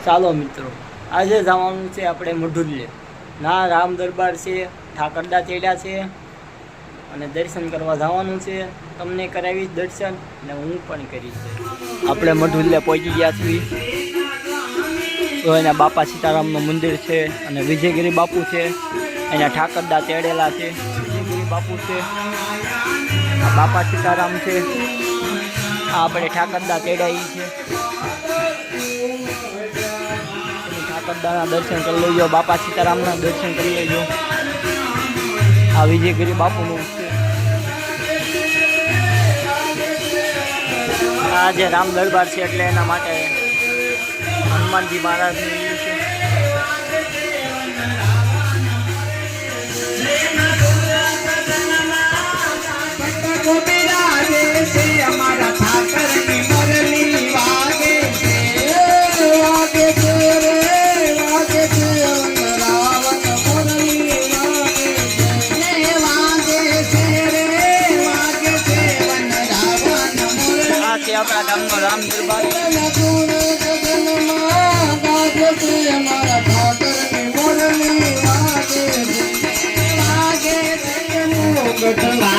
ચાલો મિત્રો, આજે જવાનું છે આપણે મઢુલ્લે. ના રામ દરબાર છે, ઠાકરદા તેડા છે અને દર્શન કરવા જવાનું છે. તમને કરાવીશ દર્શન અને હું પણ કરીશ. આપણે મઢુલ્લે પહોંચી ગયા છીએ. તો એના બાપા સીતારામનું મંદિર છે અને વિજયગીરી બાપુ છે. એના ઠાકરદા તેડેલા છે. વિજયગીરી બાપુ છે, આ બાપા સીતારામ છે, આ આપણે ઠાકરદા તેડાઈ છે. ઠાકરદાના દર્શન કરી લેજો, બાપા સીતારામના દર્શન કરી લેજો. આ વિજયગીરી બાપુનું છે. આ જે રામ દરબાર છે એટલે એના માટે હનુમાનજી મહારાજનું છે. આપણા ગામનો રામ દરબાર. આ છે આપણા